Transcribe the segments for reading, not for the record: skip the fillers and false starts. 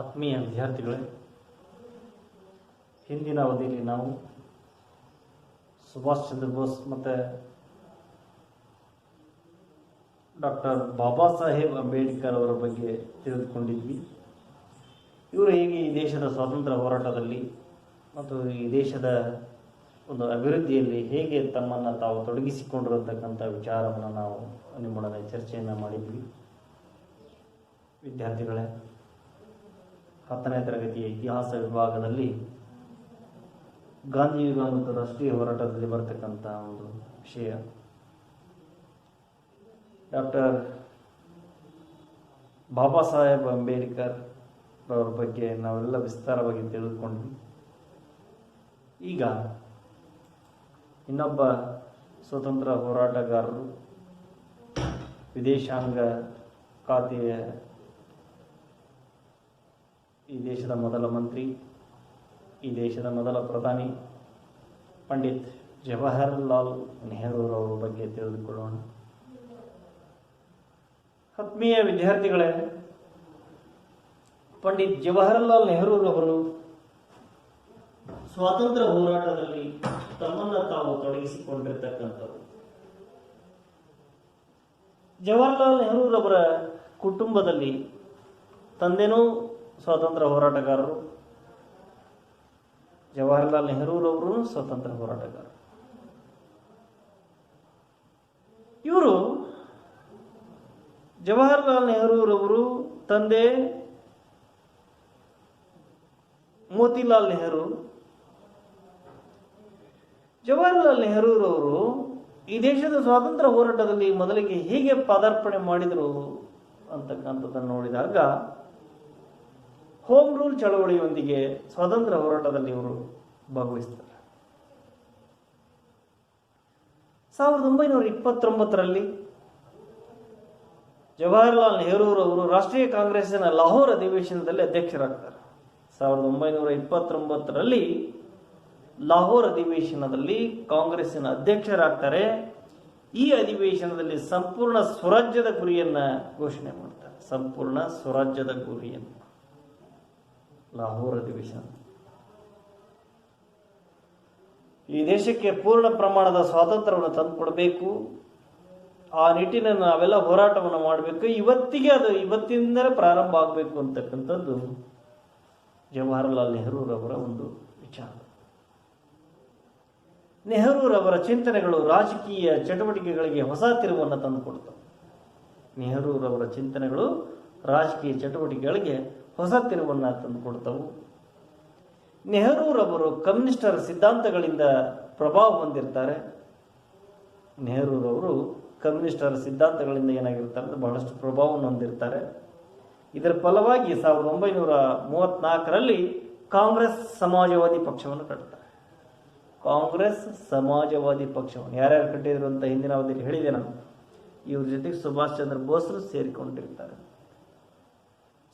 ಆತ್ಮೀಯ ವಿದ್ಯಾರ್ಥಿಗಳೇ, ಹಿಂದಿನ ಅವಧಿಯಲ್ಲಿ ನಾವು ಸುಭಾಷ್ ಚಂದ್ರ ಬೋಸ್ ಮತ್ತು ಡಾಕ್ಟರ್ ಬಾಬಾ ಸಾಹೇಬ್ ಅಂಬೇಡ್ಕರ್ ಅವರ ಬಗ್ಗೆ ತಿಳಿದುಕೊಂಡಿದ್ವಿ. ಇವರು ಹೇಗೆ ಈ ದೇಶದ ಸ್ವಾತಂತ್ರ್ಯ ಹೋರಾಟದಲ್ಲಿ ಮತ್ತು ಈ ದೇಶದ ಒಂದು ಅಭಿವೃದ್ಧಿಯಲ್ಲಿ ಹೇಗೆ ತಮ್ಮನ್ನು ತಾವು ತೊಡಗಿಸಿಕೊಂಡಿರತಕ್ಕಂಥ ವಿಚಾರವನ್ನು ನಾವು ನಿಮ್ಮೊಡನೆ ಚರ್ಚೆಯನ್ನು ಮಾಡಿದ್ವಿ. ವಿದ್ಯಾರ್ಥಿಗಳೇ, 10ನೇ ತರಗತಿಯ ಇತಿಹಾಸ ವಿಭಾಗದಲ್ಲಿ ಗಾಂಧಿ ಯುಗ ಮತ್ತು ರಾಷ್ಟ್ರೀಯ ಹೋರಾಟದಲ್ಲಿ ಬರ್ತಕ್ಕಂಥ ಒಂದು ವಿಷಯ ಡಾಕ್ಟರ್ ಬಾಬಾ ಸಾಹೇಬ್ ಅಂಬೇಡ್ಕರ್ ಅವರ ಬಗ್ಗೆ ನಾವೆಲ್ಲ ವಿಸ್ತಾರವಾಗಿ ತಿಳಿದುಕೊಂಡ್ವಿ. ಈಗ ಇನ್ನೊಬ್ಬ ಸ್ವತಂತ್ರ ಹೋರಾಟಗಾರರು, ವಿದೇಶಾಂಗ ಖಾತೆಯ ಈ ದೇಶದ ಮೊದಲ ಮಂತ್ರಿ, ಈ ದೇಶದ ಮೊದಲ ಪ್ರಧಾನಿ ಪಂಡಿತ್ ಜವಾಹರ್ಲಾಲ್ ನೆಹರೂರವರ ಬಗ್ಗೆ ತಿಳಿದುಕೊಳ್ಳೋಣ. ಆತ್ಮೀಯ ವಿದ್ಯಾರ್ಥಿಗಳೇ, ಪಂಡಿತ್ ಜವಾಹರ್ಲಾಲ್ ನೆಹರೂರವರು ಸ್ವಾತಂತ್ರ್ಯ ಹೋರಾಟದಲ್ಲಿ ತಮ್ಮನ್ನು ತಾವು ತೊಡಗಿಸಿಕೊಂಡಿರ್ತಕ್ಕಂಥವ್ರು. ಜವಾಹರ್ಲಾಲ್ ನೆಹರೂರವರ ಕುಟುಂಬದಲ್ಲಿ ತಂದೆನೂ ಸ್ವಾತಂತ್ರ್ಯ ಹೋರಾಟಗಾರರು, ಜವಾಹರ್ಲಾಲ್ ನೆಹರೂರವರು ಸ್ವಾತಂತ್ರ್ಯ ಹೋರಾಟಗಾರರು. ಇವರು ಜವಾಹರ್ಲಾಲ್ ನೆಹರೂರವರು ತಂದೆ ಮೋತಿಲಾಲ್ ನೆಹರು. ಜವಾಹರ್ಲಾಲ್ ನೆಹರೂರವರು ಈ ದೇಶದ ಸ್ವಾತಂತ್ರ್ಯ ಹೋರಾಟದಲ್ಲಿ ಮೊದಲಿಗೆ ಹೇಗೆ ಪದಾರ್ಪಣೆ ಮಾಡಿದರು ಅಂತಕ್ಕಂಥದ್ದನ್ನು ನೋಡಿದಾಗ, ಹೋಮ್ ರೂಲ್ ಚಳವಳಿಯೊಂದಿಗೆ ಸ್ವಾತಂತ್ರ್ಯ ಹೋರಾಟದಲ್ಲಿ ಇವರು ಭಾಗವಹಿಸ್ತಾರೆ. 1929ರಲ್ಲಿ ಜವಾಹರ್ಲಾಲ್ ನೆಹರೂರವರು ರಾಷ್ಟ್ರೀಯ ಕಾಂಗ್ರೆಸ್ಸಿನ ಲಾಹೋರ್ ಅಧಿವೇಶನದಲ್ಲಿ ಅಧ್ಯಕ್ಷರಾಗ್ತಾರೆ. 1929ರಲ್ಲಿ ಲಾಹೋರ್ ಅಧಿವೇಶನದಲ್ಲಿ ಕಾಂಗ್ರೆಸ್ಸಿನ ಅಧ್ಯಕ್ಷರಾಗ್ತಾರೆ. ಈ ಅಧಿವೇಶನದಲ್ಲಿ ಸಂಪೂರ್ಣ ಸ್ವರಾಜ್ಯದ ಗುರಿಯನ್ನ ಘೋಷಣೆ ಮಾಡ್ತಾರೆ. ಸಂಪೂರ್ಣ ಸ್ವರಾಜ್ಯದ ಗುರಿಯನ್ನು ಲಾಹೋರ್ ಅಧಿವೇಶನ. ಈ ದೇಶಕ್ಕೆ ಪೂರ್ಣ ಪ್ರಮಾಣದ ಸ್ವಾತಂತ್ರ್ಯವನ್ನು ತಂದುಕೊಡಬೇಕು, ಆ ನಿಟ್ಟಿನಲ್ಲಿ ನಾವೆಲ್ಲ ಹೋರಾಟವನ್ನು ಮಾಡಬೇಕು, ಇವತ್ತಿಂದಲೇ ಪ್ರಾರಂಭ ಆಗಬೇಕು ಅಂತಕ್ಕಂಥದ್ದು ಜವಾಹರ್ಲಾಲ್ ನೆಹರೂರವರ ಒಂದು ವಿಚಾರ. ನೆಹರೂರವರ ಚಿಂತನೆಗಳು ರಾಜಕೀಯ ಚಟುವಟಿಕೆಗಳಿಗೆ ಹೊಸ ತಿರುವನ್ನು ತಂದುಕೊಡ್ತವೆ. ನೆಹರೂರವರ ಚಿಂತನೆಗಳು ರಾಜಕೀಯ ಚಟುವಟಿಕೆಗಳಿಗೆ ಹೊಸ ತಿರುವನ್ನು ತಂದುಕೊಡ್ತವು. ನೆಹರೂರವರು ಕಮ್ಯುನಿಸ್ಟರ ಸಿದ್ಧಾಂತಗಳಿಂದ ಪ್ರಭಾವ ಹೊಂದಿರ್ತಾರೆ. ನೆಹರೂರವರು ಕಮ್ಯುನಿಸ್ಟರ ಸಿದ್ಧಾಂತಗಳಿಂದ ಏನಾಗಿರ್ತಾರೆ ಅಂದರೆ ಬಹಳಷ್ಟು ಪ್ರಭಾವವನ್ನು ಹೊಂದಿರ್ತಾರೆ. ಇದರ ಫಲವಾಗಿ 1934ರಲ್ಲಿ ಕಾಂಗ್ರೆಸ್ ಸಮಾಜವಾದಿ ಪಕ್ಷವನ್ನು ಕಟ್ತಾರೆ. ಕಾಂಗ್ರೆಸ್ ಸಮಾಜವಾದಿ ಪಕ್ಷವನ್ನು ಯಾರ್ಯಾರು ಕಟ್ಟಿದ್ರು ಅಂತ ಹಿಂದಿನ ಅವಧಿಯಲ್ಲಿ ಹೇಳಿದೆ ನಾನು. ಇವ್ರ ಜೊತೆಗೆ ಸುಭಾಷ್ ಚಂದ್ರ ಬೋಸ್ರು ಸೇರಿಕೊಂಡಿರ್ತಾರೆ.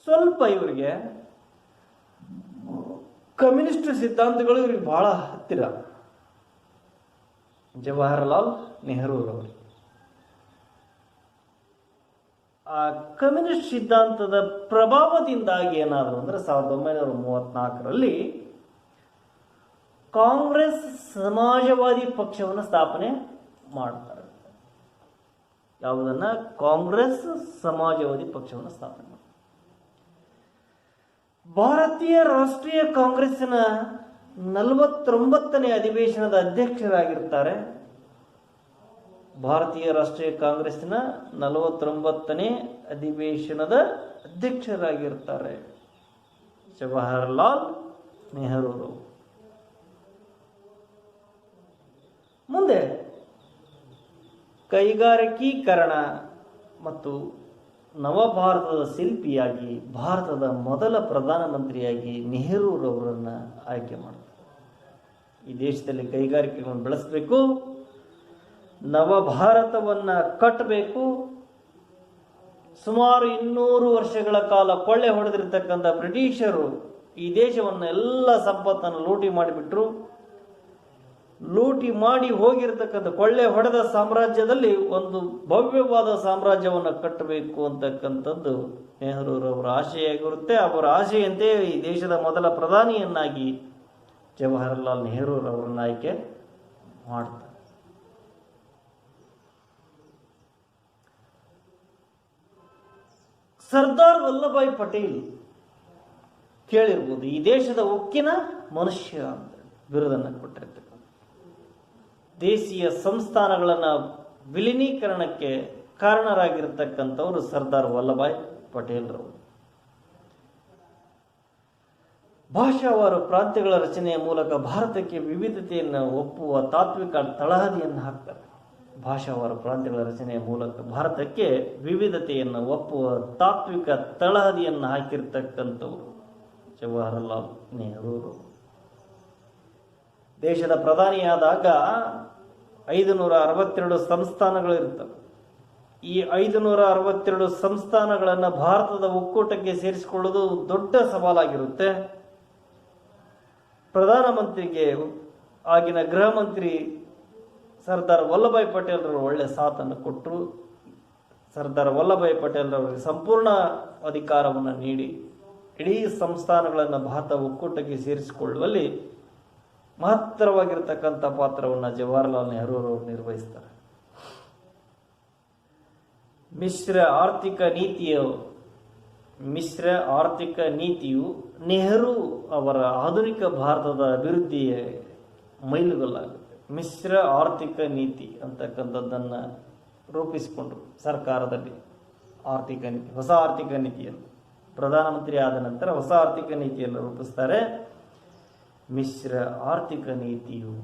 ಸ್ವಲ್ಪ ಇವರಿಗೆ ಕಮ್ಯುನಿಸ್ಟ್ ಸಿದ್ಧಾಂತಗಳು ಇವರಿಗೆ ಬಹಳ ಹತ್ತಿರ. ಜವಾಹರ್ಲಾಲ್ ನೆಹರೂರವರು ಆ ಕಮ್ಯುನಿಸ್ಟ್ ಸಿದ್ಧಾಂತದ ಪ್ರಭಾವದಿಂದಾಗಿ ಏನಾದರೂ ಅಂದರೆ 1934ರಲ್ಲಿ ಕಾಂಗ್ರೆಸ್ ಸಮಾಜವಾದಿ ಪಕ್ಷವನ್ನು ಸ್ಥಾಪನೆ ಮಾಡ್ತಾರೆ. ಯಾವುದನ್ನ? ಕಾಂಗ್ರೆಸ್ ಸಮಾಜವಾದಿ ಪಕ್ಷವನ್ನು ಸ್ಥಾಪನೆ ಮಾಡ್ತಾರೆ. ಭಾರತೀಯ ರಾಷ್ಟ್ರೀಯ ಕಾಂಗ್ರೆಸ್ಸಿನ 49ನೇ ಅಧಿವೇಶನದ ಅಧ್ಯಕ್ಷರಾಗಿರ್ತಾರೆ. ಭಾರತೀಯ ರಾಷ್ಟ್ರೀಯ ಕಾಂಗ್ರೆಸ್ಸಿನ 49ನೇ ಅಧಿವೇಶನದ ಅಧ್ಯಕ್ಷರಾಗಿರ್ತಾರೆ ಜವಾಹರ್ಲಾಲ್ ನೆಹರೂರವರು. ಮುಂದೆ ಕೈಗಾರಿಕೀಕರಣ ಮತ್ತು ನವಭಾರತದ ಶಿಲ್ಪಿಯಾಗಿ ಭಾರತದ ಮೊದಲ ಪ್ರಧಾನಮಂತ್ರಿಯಾಗಿ ನೆಹರೂರವರನ್ನು ಆಯ್ಕೆ ಮಾಡ್ತಾರೆ. ಈ ದೇಶದಲ್ಲಿ ಕೈಗಾರಿಕೆಗಳನ್ನು ಬೆಳೆಸಬೇಕು, ನವಭಾರತವನ್ನು ಕಟ್ಟಬೇಕು. ಸುಮಾರು 200 ವರ್ಷಗಳ ಕಾಲ ಕೊಳ್ಳೆ ಹೊಡೆದಿರತಕ್ಕಂಥ ಬ್ರಿಟಿಷರು ಈ ದೇಶವನ್ನು ಎಲ್ಲ ಸಂಪತ್ತನ್ನು ಲೂಟಿ ಮಾಡಿಬಿಟ್ರು. ಲೂಟಿ ಮಾಡಿ ಹೋಗಿರ್ತಕ್ಕಂಥ ಕೊಳ್ಳೆ ಹೊಡೆದ ಸಾಮ್ರಾಜ್ಯದಲ್ಲಿ ಒಂದು ಭವ್ಯವಾದ ಸಾಮ್ರಾಜ್ಯವನ್ನು ಕಟ್ಟಬೇಕು ಅಂತಕ್ಕಂಥದ್ದು ನೆಹರೂರವರ ಆಶೆಯಾಗಿರುತ್ತೆ. ಅವರ ಆಶೆಯಂತೆ ಈ ದೇಶದ ಮೊದಲ ಪ್ರಧಾನಿಯನ್ನಾಗಿ ಜವಾಹರಲಾಲ್ ನೆಹರೂರವರನ್ನ ಆಯ್ಕೆ ಮಾಡ್ತಾರೆ. ಸರ್ದಾರ್ ವಲ್ಲಭಾಯ್ ಪಟೇಲ್ ಕೇಳಿರ್ಬೋದು, ಈ ದೇಶದ ಉಕ್ಕಿನ ಮನುಷ್ಯ ಅಂತ ಬಿರುದನ್ನು ಕೊಟ್ಟಿರ್ತಕ್ಕಂಥ. ದೇಶೀಯ ಸಂಸ್ಥಾನಗಳನ್ನು ವಿಲೀನೀಕರಣಕ್ಕೆ ಕಾರಣರಾಗಿರ್ತಕ್ಕಂಥವರು ಸರ್ದಾರ್ ವಲ್ಲಭಾಯ್ ಪಟೇಲ್ರವರು. ಭಾಷಾವಾರು ಪ್ರಾಂತ್ಯಗಳ ರಚನೆಯ ಮೂಲಕ ಭಾರತಕ್ಕೆ ವಿವಿಧತೆಯನ್ನು ಒಪ್ಪುವ ತಾತ್ವಿಕ ತಳಹದಿಯನ್ನು ಹಾಕ್ತಾರೆ. ಭಾಷಾವಾರು ಪ್ರಾಂತ್ಯಗಳ ರಚನೆಯ ಮೂಲಕ ಭಾರತಕ್ಕೆ ವಿವಿಧತೆಯನ್ನು ಒಪ್ಪುವ ತಾತ್ವಿಕ ತಳಹದಿಯನ್ನು ಹಾಕಿರ್ತಕ್ಕಂಥವರು ಜವಾಹರಲಾಲ್ ನೆಹರೂರು. ದೇಶದ ಪ್ರಧಾನಿಯಾದಾಗ 562 ಸಂಸ್ಥಾನಗಳು ಇರ್ತವೆ. ಈ 562 ಸಂಸ್ಥಾನಗಳನ್ನು ಭಾರತದ ಒಕ್ಕೂಟಕ್ಕೆ ಸೇರಿಸಿಕೊಳ್ಳುವುದು ದೊಡ್ಡ ಸವಾಲಾಗಿರುತ್ತೆ. ಪ್ರಧಾನಮಂತ್ರಿಗೆ ಆಗಿನ ಗೃಹ ಮಂತ್ರಿ ಸರ್ದಾರ್ ವಲ್ಲಭಾಯ್ ಪಟೇಲ್ರವರು ಒಳ್ಳೆ ಸಾಥನ್ನು ಕೊಟ್ಟರು. ಸರ್ದಾರ್ ವಲ್ಲಭಾಯ್ ಪಟೇಲ್ರವರಿಗೆ ಸಂಪೂರ್ಣ ಅಧಿಕಾರವನ್ನು ನೀಡಿ ಇಡೀ ಸಂಸ್ಥಾನಗಳನ್ನು ಭಾರತ ಒಕ್ಕೂಟಕ್ಕೆ ಸೇರಿಸಿಕೊಳ್ಳುವಲ್ಲಿ ಮಹತ್ತರವಾಗಿರ್ತಕ್ಕಂಥ ಪಾತ್ರವನ್ನು ಜವಾಹರಲಾಲ್ ನೆಹರೂರವರು ನಿರ್ವಹಿಸ್ತಾರೆ. ಮಿಶ್ರ ಆರ್ಥಿಕ ನೀತಿಯು ನೆಹರು ಅವರ ಆಧುನಿಕ ಭಾರತದ ಅಭಿವೃದ್ಧಿಯ ಮೈಲುಗಲ್ಲಾಗುತ್ತೆ. ಮಿಶ್ರ ಆರ್ಥಿಕ ನೀತಿ ಅಂತಕ್ಕಂಥದ್ದನ್ನು ರೂಪಿಸಿಕೊಂಡ್ರು ಸರ್ಕಾರದಲ್ಲಿ. ಆರ್ಥಿಕ ನೀತಿ, ಹೊಸ ಆರ್ಥಿಕ ನೀತಿಯನ್ನು ಪ್ರಧಾನಮಂತ್ರಿ ಆದ ನಂತರ ಹೊಸ ಆರ್ಥಿಕ ನೀತಿಯನ್ನು ರೂಪಿಸ್ತಾರೆ. ಮಿಶ್ರ ಆರ್ಥಿಕ ನೀತಿಯು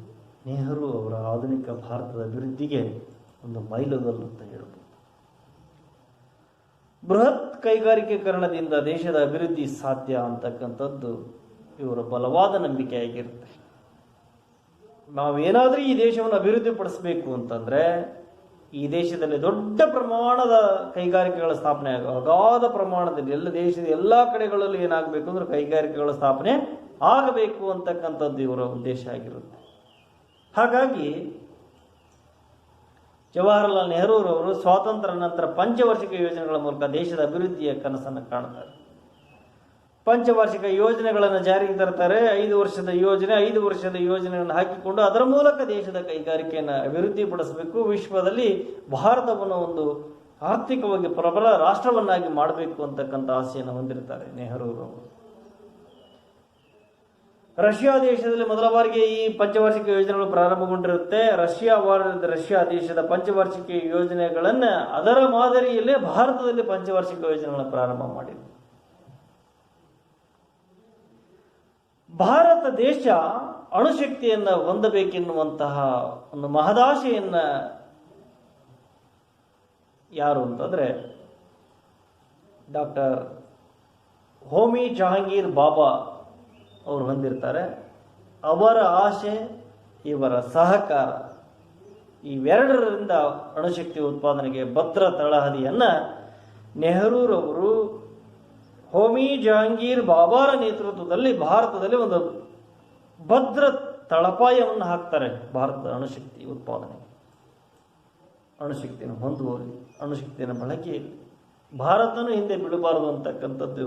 ನೆಹರು ಅವರ ಆಧುನಿಕ ಭಾರತದ ಅಭಿವೃದ್ಧಿಗೆ ಒಂದು ಮೈಲುಗಲ್ಲು ಅಂತ ಹೇಳ್ಬೋದು. ಬೃಹತ್ ಕೈಗಾರಿಕೀಕರಣದಿಂದ ದೇಶದ ಅಭಿವೃದ್ಧಿ ಸಾಧ್ಯ ಅಂತಕ್ಕಂಥದ್ದು ಇವರ ಬಲವಾದ ನಂಬಿಕೆಯಾಗಿರುತ್ತೆ. ನಾವೇನಾದರೂ ಈ ದೇಶವನ್ನು ಅಭಿವೃದ್ಧಿಪಡಿಸಬೇಕು ಅಂತಂದರೆ ಈ ದೇಶದಲ್ಲಿ ದೊಡ್ಡ ಪ್ರಮಾಣದ ಕೈಗಾರಿಕೆಗಳ ಸ್ಥಾಪನೆ ಅಗಾಧ ಪ್ರಮಾಣದಲ್ಲಿ ದೇಶದ ಎಲ್ಲ ಕಡೆಗಳಲ್ಲೂ ಏನಾಗಬೇಕು ಅಂದ್ರೆ ಕೈಗಾರಿಕೆಗಳ ಸ್ಥಾಪನೆ ಆಗಬೇಕು ಅಂತಕ್ಕಂಥದ್ದು ಇವರ ಉದ್ದೇಶ ಆಗಿರುತ್ತೆ. ಹಾಗಾಗಿ ಜವಾಹರಲಾಲ್ ನೆಹರೂರವರು ಸ್ವಾತಂತ್ರ್ಯ ನಂತರ ಪಂಚವಾರ್ಷಿಕ ಯೋಜನೆಗಳ ಮೂಲಕ ದೇಶದ ಅಭಿವೃದ್ಧಿಯ ಕನಸನ್ನು ಕಾಣ್ತಾರೆ. ಪಂಚವಾರ್ಷಿಕ ಯೋಜನೆಗಳನ್ನು ಜಾರಿಗೆ ತರ್ತಾರೆ. 5 ವರ್ಷದ ಯೋಜನೆಗಳನ್ನು ಹಾಕಿಕೊಂಡು ಅದರ ಮೂಲಕ ದೇಶದ ಕೈಗಾರಿಕೆಯನ್ನು ಅಭಿವೃದ್ಧಿಪಡಿಸಬೇಕು. ವಿಶ್ವದಲ್ಲಿ ಭಾರತವನ್ನು ಒಂದು ಆರ್ಥಿಕವಾಗಿ ಪ್ರಬಲ ರಾಷ್ಟ್ರವನ್ನಾಗಿ ಮಾಡಬೇಕು ಅಂತಕ್ಕಂಥ ಆಸೆಯನ್ನು ಹೊಂದಿರ್ತಾರೆ ನೆಹರೂರವರು. ರಷ್ಯಾ ದೇಶದಲ್ಲಿ ಮೊದಲ ಬಾರಿಗೆ ಈ ಪಂಚವಾರ್ಷಿಕ ಯೋಜನೆಗಳು ಪ್ರಾರಂಭಗೊಂಡಿರುತ್ತೆ. ರಷ್ಯಾ ದೇಶದ ಪಂಚವಾರ್ಷಿಕ ಯೋಜನೆಗಳನ್ನು ಅದರ ಮಾದರಿಯಲ್ಲೇ ಭಾರತದಲ್ಲಿ ಪಂಚವಾರ್ಷಿಕ ಯೋಜನೆಗಳನ್ನು ಪ್ರಾರಂಭ ಮಾಡಿದೆ. ಭಾರತ ದೇಶ ಅಣುಶಕ್ತಿಯನ್ನು ಹೊಂದಬೇಕೆನ್ನುವಂತಹ ಒಂದು ಮಹದಾಶೆಯನ್ನ ಯಾರು ಅಂತಂದ್ರೆ ಡಾಕ್ಟರ್ ಹೋಮಿ ಜಹಾಂಗೀರ್ ಬಾಬಾ ಅವರು ಹೊಂದಿರ್ತಾರೆ. ಅವರ ಆಶೆ, ಇವರ ಸಹಕಾರ, ಇವೆರಡರಿಂದ ಅಣುಶಕ್ತಿ ಉತ್ಪಾದನೆಗೆ ಭದ್ರ ತಳಹದಿಯನ್ನು ನೆಹರೂರವರು ಹೋಮಿ ಜಹಾಂಗೀರ್ ಬಾಬಾರ ನೇತೃತ್ವದಲ್ಲಿ ಭಾರತದಲ್ಲಿ ಒಂದು ಭದ್ರ ತಳಪಾಯವನ್ನು ಹಾಕ್ತಾರೆ. ಭಾರತದ ಅಣುಶಕ್ತಿ ಉತ್ಪಾದನೆ, ಅಣುಶಕ್ತಿಯನ್ನು ಹೊಂದುವಲ್ಲಿ, ಅಣುಶಕ್ತಿಯನ್ನು ಬಳಕೆಯಲ್ಲಿ ಭಾರತನೂ ಹಿಂದೆ ಬಿಡಬಾರದು ಅಂತಕ್ಕಂಥದ್ದು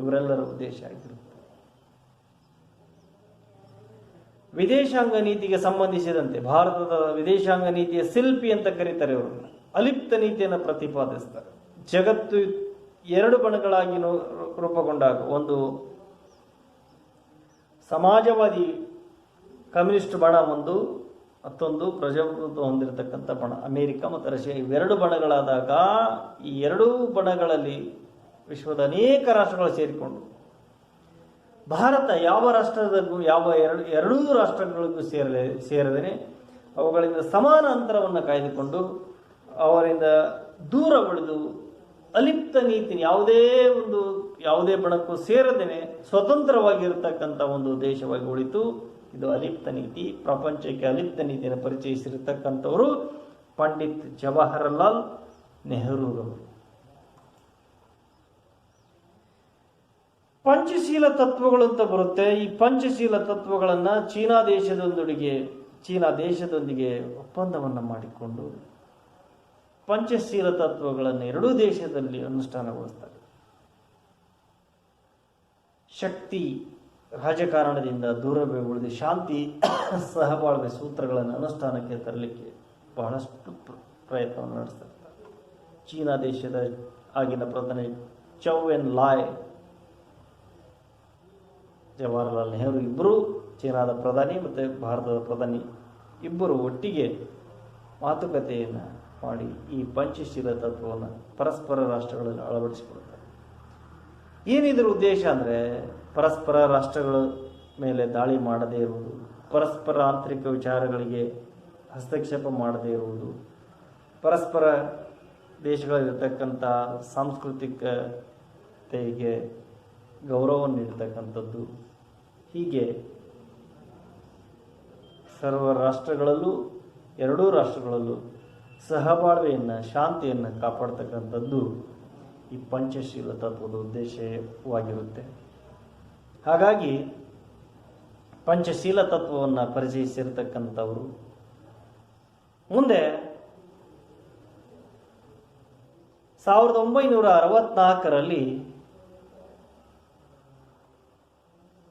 ಇವರೆಲ್ಲರ ಉದ್ದೇಶ ಆಗಿರುತ್ತೆ. ವಿದೇಶಾಂಗ ನೀತಿಗೆ ಸಂಬಂಧಿಸಿದಂತೆ ಭಾರತದ ವಿದೇಶಾಂಗ ನೀತಿಯ ಶಿಲ್ಪಿ ಅಂತ ಕರೀತಾರೆ ಇವರನ್ನು. ಅಲಿಪ್ತ ನೀತಿಯನ್ನು ಪ್ರತಿಪಾದಿಸ್ತಾರೆ. ಜಗತ್ತು 2 ಬಣಗಳಾಗಿ ರೂಪುಗೊಂಡಾಗ, ಒಂದು ಸಮಾಜವಾದಿ ಕಮ್ಯುನಿಸ್ಟ್ ಬಣ, ಮತ್ತೊಂದು ಪ್ರಜಾಪ್ರಭುತ್ವ ಹೊಂದಿರತಕ್ಕಂಥ ಬಣ ಅಮೆರಿಕ ಮತ್ತು ರಷ್ಯಾ. ಇವೆರಡು ಬಣಗಳಾದಾಗ ಈ 2 ಬಣಗಳಲ್ಲಿ ವಿಶ್ವದ ಅನೇಕ ರಾಷ್ಟ್ರಗಳು ಸೇರಿಕೊಂಡು ಭಾರತ ಯಾವ ರಾಷ್ಟ್ರದಲ್ಲೂ ಎರಡೂ ರಾಷ್ಟ್ರಗಳಿಗೂ ಸೇರದೇನೆ ಅವುಗಳಿಂದ ಸಮಾನ ಅಂತರವನ್ನು ಕಾಯ್ದುಕೊಂಡು ಅವರಿಂದ ದೂರ ಉಳಿದು ಅಲಿಪ್ತ ನೀತಿ, ಯಾವುದೇ ಬಣಕ್ಕೂ ಸೇರದೇನೆ ಸ್ವತಂತ್ರವಾಗಿರತಕ್ಕಂಥ ಒಂದು ದೇಶವಾಗಿ ಉಳಿತು. ಇದು ಅಲಿಪ್ತ ನೀತಿ. ಪ್ರಪಂಚಕ್ಕೆ ಅಲಿಪ್ತ ನೀತಿಯನ್ನು ಪರಿಚಯಿಸಿರತಕ್ಕಂಥವರು ಪಂಡಿತ್ ಜವಾಹರಲಾಲ್ ನೆಹರೂರವರು. ಪಂಚಶೀಲ ತತ್ವಗಳು ಅಂತ ಬರುತ್ತೆ. ಈ ಪಂಚಶೀಲ ತತ್ವಗಳನ್ನು ಚೀನಾ ದೇಶದೊಂದಿಗೆ ಚೀನಾ ದೇಶದೊಂದಿಗೆ ಒಪ್ಪಂದವನ್ನು ಮಾಡಿಕೊಂಡು ಪಂಚಶೀಲ ತತ್ವಗಳನ್ನು ಎರಡೂ ದೇಶದಲ್ಲಿ ಅನುಷ್ಠಾನಗೊಳಿಸ್ತಾರೆ. ಶಕ್ತಿ ರಾಜಕಾರಣದಿಂದ ದೂರವೇ ಉಳಿದು ಶಾಂತಿ ಸಹಬಾಳ್ವೆ ಸೂತ್ರಗಳನ್ನು ಅನುಷ್ಠಾನಕ್ಕೆ ತರಲಿಕ್ಕೆ ಬಹಳಷ್ಟು ಪ್ರಯತ್ನವನ್ನು ನಡೆಸ್ತಾರೆ. ಚೀನಾ ದೇಶದ ಆಗಿನ ಪ್ರಧಾನಿ ಚೌ ಎನ್ ಲಾಯ್, ಜವಾಹರ್ಲಾಲ್ ನೆಹರು ಇಬ್ಬರು ಚೀನಾದ ಪ್ರಧಾನಿ ಮತ್ತು ಭಾರತದ ಪ್ರಧಾನಿ ಇಬ್ಬರು ಒಟ್ಟಿಗೆ ಮಾತುಕತೆಯನ್ನು ಮಾಡಿ ಈ ಪಂಚಶೀಲ ತತ್ವವನ್ನು ಪರಸ್ಪರ ರಾಷ್ಟ್ರಗಳಲ್ಲಿ ಅಳವಡಿಸಿಕೊಳ್ತಾರೆ. ಏನಿದ್ರ ಉದ್ದೇಶ ಅಂದರೆ ಪರಸ್ಪರ ರಾಷ್ಟ್ರಗಳ ಮೇಲೆ ದಾಳಿ ಮಾಡದೇ ಇರುವುದು, ಪರಸ್ಪರ ಆಂತರಿಕ ವಿಚಾರಗಳಿಗೆ ಹಸ್ತಕ್ಷೇಪ ಮಾಡದೇ ಇರುವುದು, ಪರಸ್ಪರ ದೇಶಗಳಲ್ಲಿರ್ತಕ್ಕಂಥ ಸಾಂಸ್ಕೃತಿಕತೆಗೆ ಗೌರವವನ್ನು ನೀಡತಕ್ಕಂಥದ್ದು. ಹೀಗೆ ಸರ್ವ ರಾಷ್ಟ್ರಗಳಲ್ಲೂ ಎರಡೂ ರಾಷ್ಟ್ರಗಳಲ್ಲೂ ಸಹಬಾಳ್ವೆಯನ್ನು ಶಾಂತಿಯನ್ನು ಕಾಪಾಡ್ತಕ್ಕಂಥದ್ದು ಈ ಪಂಚಶೀಲ ತತ್ವದ ಉದ್ದೇಶವಾಗಿರುತ್ತೆ. ಹಾಗಾಗಿ ಪಂಚಶೀಲ ತತ್ವವನ್ನು ಪರಿಚಯಿಸಿರ್ತಕ್ಕಂಥವರು ಮುಂದೆ 1964ರಲ್ಲಿ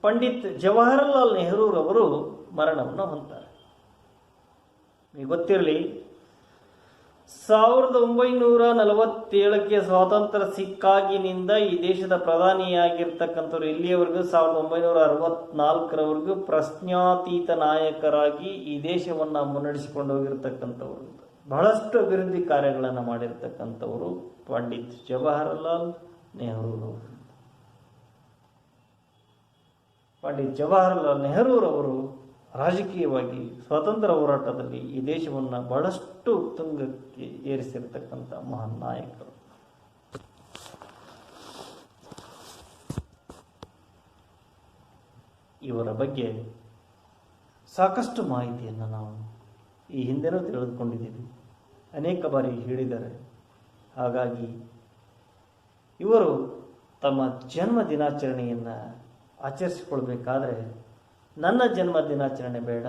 ಪಂಡಿತ್ ಜವಾಹರ್ಲಾಲ್ ನೆಹರೂರವರು ಮರಣವನ್ನು ಹೊಂದ್ತಾರೆ. ನಿಮಗೆ ಗೊತ್ತಿರಲಿ, 1947ಕ್ಕೆ ಸ್ವಾತಂತ್ರ್ಯ ಸಿಕ್ಕಾಗಿನಿಂದ ಈ ದೇಶದ ಪ್ರಧಾನಿಯಾಗಿರ್ತಕ್ಕಂಥವ್ರು ಇಲ್ಲಿಯವರೆಗೂ 1964ರವರೆಗೂ ಪ್ರಶ್ನಾತೀತ ನಾಯಕರಾಗಿ ಈ ದೇಶವನ್ನು ಮುನ್ನಡೆಸಿಕೊಂಡು ಹೋಗಿರ್ತಕ್ಕಂಥವ್ರು, ಬಹಳಷ್ಟು ಅಭಿವೃದ್ಧಿ ಕಾರ್ಯಗಳನ್ನು ಮಾಡಿರ್ತಕ್ಕಂಥವರು ಪಂಡಿತ್ ಜವಾಹರ್ಲಾಲ್ ನೆಹರೂರವರು. ಪಂಡಿತ್ ಜವಾಹರ್ಲಾಲ್ ನೆಹರೂರವರು ರಾಜಕೀಯವಾಗಿ ಸ್ವಾತಂತ್ರ್ಯ ಹೋರಾಟದಲ್ಲಿ ಈ ದೇಶವನ್ನು ಬಹಳಷ್ಟು ಉತ್ತುಂಗಕ್ಕೆ ಏರಿಸಿರ್ತಕ್ಕಂಥ ಮಹಾನ್ ನಾಯಕರು. ಇವರ ಬಗ್ಗೆ ಸಾಕಷ್ಟು ಮಾಹಿತಿಯನ್ನು ನಾವು ಈ ಹಿಂದೆನೂ ತಿಳಿದುಕೊಂಡಿದ್ದೀವಿ, ಅನೇಕ ಬಾರಿ ಹೇಳಿದ್ದಾರೆ. ಹಾಗಾಗಿ ಇವರು ತಮ್ಮ ಜನ್ಮ ದಿನಾಚರಣೆಯನ್ನು ಆಚರಿಸಿಕೊಳ್ಬೇಕಾದ್ರೆ ನನ್ನ ಜನ್ಮ ದಿನಾಚರಣೆ ಬೇಡ,